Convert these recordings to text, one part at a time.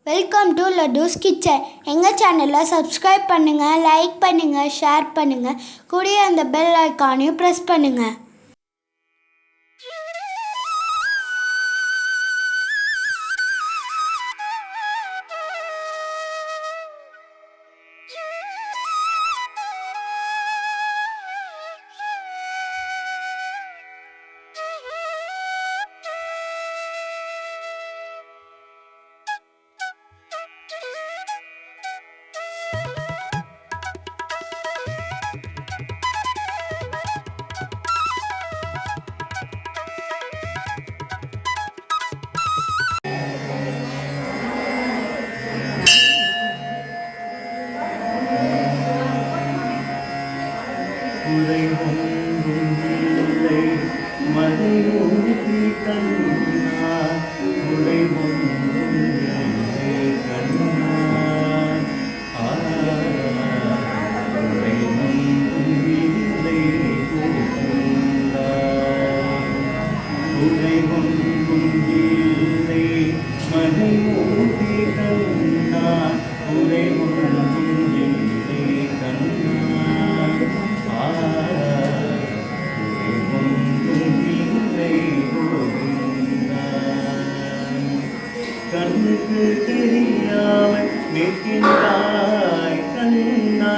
Welcome to லட்டூஸ் kitchen. எங்கள் சேனலில் subscribe பண்ணுங்கள், லைக் பண்ணுங்கள், ஷேர் பண்ணுங்கள். கூடிய அந்த பெல் ஐக்கானையும் ப்ரெஸ் பண்ணுங்கள். குறை ஒன்றும் இல்லை மறைமூர்த்தி கண்ணா, குறை ஒன்றும் இல்லை கண்ணா, குறை ஒன்றும் இல்லை கோவிந்தா, குறை ஒன்றும் இல்லை மறைமூர்த்தி கண்ணா, குறை ஒன்றும் இல்லை கண்ணா, கண்ணுக்கு தெரியாமல் நிற்கின்றாய் கண்ணா,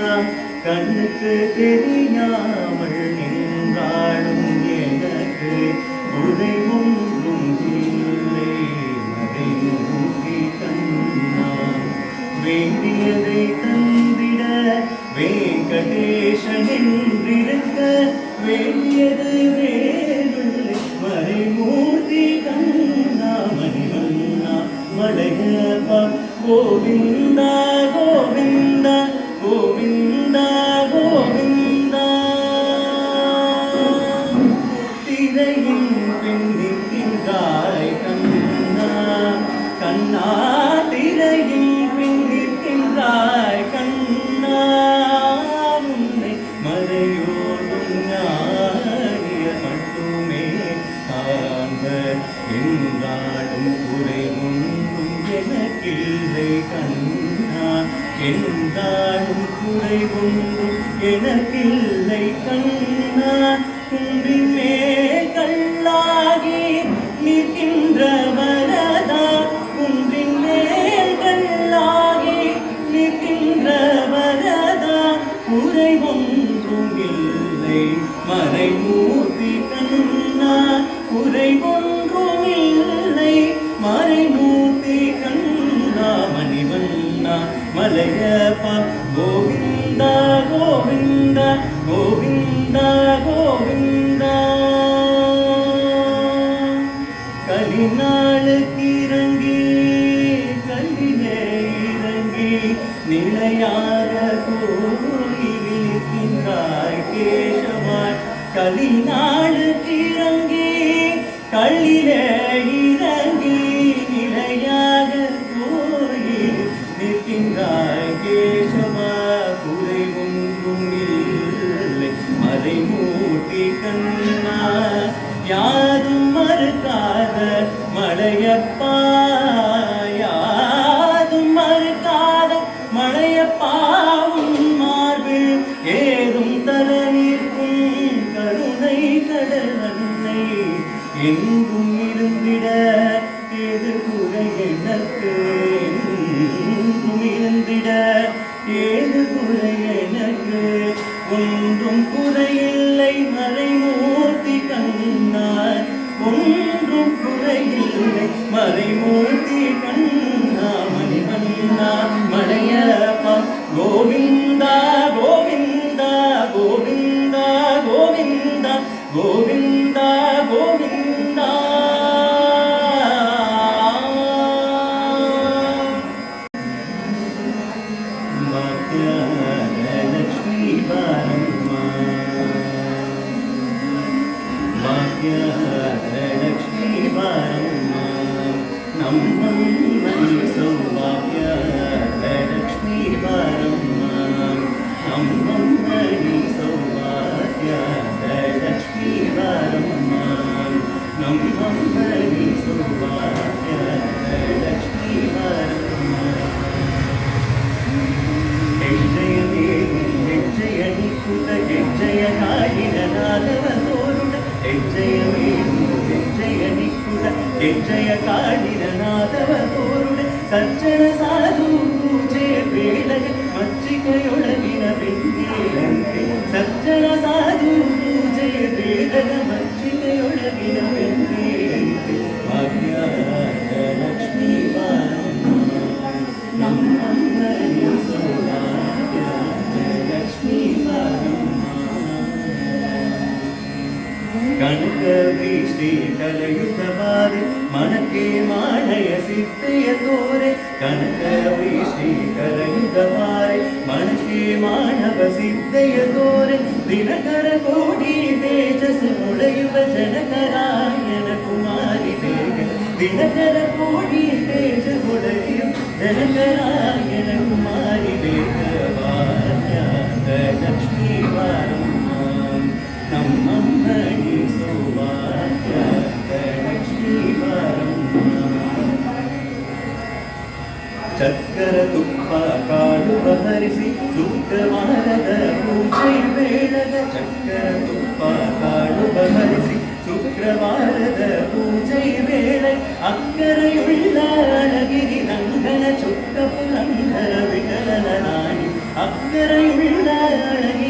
கண்ணுக்கு தெரியாமல் நின்றாலும் எனக்கு உரை ஒன்றும் இல்லை மறைமூர்த்தி கண்ணா, வேண்டியதை தந்திட வெங்கடேசன் என்றிருக்க வேண்டியது வேறில்லை மறைமூர்த்தி கண்ணா, மணிவண்ணா மலையப்பா கோவிந்தா கோவிந்தா கோவிந்தா கோவிந்தா, திரையின் பின்னிற்கின்றாய் கண்ணா கண்ணா, திரையின் பின்னிற்கின்றாய் கண்ணா, உன்னை மறையோடும் ஞானிய மட்டுமே காண்ப என்றாலும் குறை ஒன்றும் எனக்கில்லை கண்ணா, என்றாலும் குறை ஒன்றும் எனக்கில்லை கண்ணா, குன்றின் மேல் கல்லாகி நிற்கின்ற வரதா, குன்றின் மேல் கல்லாகி நிற்கின்ற வரதா, குறை ஒன்றும் இல்லை மறைமூர்த்தி கண்ணா, குறை ஒன்றும் இல்லை மறைமூர்த்தி கண்ணா, மணிவண்ணா மலையப்பா கோவிந்தா கோவிந்தா கோவிந்தா கோவிந்தா, கலிநாளுக்கு இறங்கி கல்லிலே இறங்கி நிலையாக கோயிலிருக்கின்றாய் கேசவாய், கலிநாளுக்கு இறங்கி கல்லிலே இறங்கி நிலையாக கோயில் நிற்கின்றாய் கேசவா, குறை ஒன்றும் இல்லை மறைமூர்த்தி கண்ணா, யாதும் மறுக்காத மலையப்பா, யாதும் மறுக்காத மலையப்பா, உன் மார்பில் ஏதும் தர நிற்கும் கருணை கடல் அன்னை, எங்கும் இருந்திட ஏது குறை எனக்கு, எங்கும் இருந்திட ஏது குறை எனக்கு, ஒன்றும் குறையில்லை மறைமூர்த்தி கண்ணா, ஒன்றும் குறையில்லை மறைமூர்த்தி கண்ணா, மணிவண்ணா மலையப்பா கோவிந்தா கோவிந்தா கோவிந்தா கோவிந்தா கோவிந்தா கோவிந்தா. ಸಜ್ಜನ ಸಾಧು ಪೂಜೆ ಬೇಡಗೆ ಮಚ್ಚಿಕೆಯೊಳಗಿನ ಬೆಂಕಿಯಂತೆ ಸಜ್ಜನ ಸಾಧು ಪೂಜೆ ಬೇಡಗ ಮಚ್ಚಿಕೆಯೊಳಗಿನ ಬೆಂಕಿಯಂತೆ ಭಾಗ್ಯದ ಲಕ್ಷ್ಮೀ ಬಾರಮ್ಮ ನಮ್ಮಮ್ಮ ಸೌಭಾಗ್ಯದ ಲಕ್ಷ್ಮೀ ಬಾರಮ್ಮ ಕನಕ ವೃಷ್ಟಿ ಕಲಯುತವಾದೆ ಮನಕ್ಕೆ ಮಾಡಯ ಸಿದ್ದೆಯ ತೋರೆ ಕನಕ ವೃಷ್ಟಿ ಕಲಯುತವಾರೆ ಮನಕ್ಕೆ ಮಾನವ ಸಿದ್ದೆಯ ತೋರೆ ದಿನಕರ ಕೋಟಿ ತೇಜಸ್ಸು ಹೊಳೆಯುವ ಜನಕರಾಯನ ಕುಮಾರಿ ಬೇಗ ದಿನಕರ ಕೋಟಿ ತೇಜ ಹೊಳೆಯುವ ಜನಕರಾಯನ ಕುಮಾರಿ ಬೇಗ ಭಾಗ್ಯದ ಲಕ್ಷ್ಮೀ ಬಾರಮ್ಮ ನಮ್ಮಮ್ಮನಿ ಸೌಭಾಗ್ಯದ ಲಕ್ಷ್ಮೀ ಬಾರಮ್ಮ ಚಕ್ಕರ ತುಪ್ಪ ಕಾಡು ಬಹರಿಸಿ ಶುಕ್ರವಾರದ ಪೂಜೆ ಬೇಡದ ಚಕ್ಕರ ತುಪ್ಪ ಕಾಡು ಬಹರಿಸಿ ಶುಕ್ರವಾರದ ಪೂಜೆ ವೇಳೆ ಅಕ್ಕರೆಯುಳ್ಳ ಅಳಗಿರಿ ರಂಗನ ಚುಕ್ಕ ಪುರಂದರ ವಿಠಲನ ರಾಣಿ ಅಕ್ಕರೆಯುಳ್ಳ ಅಳಗಿರಿ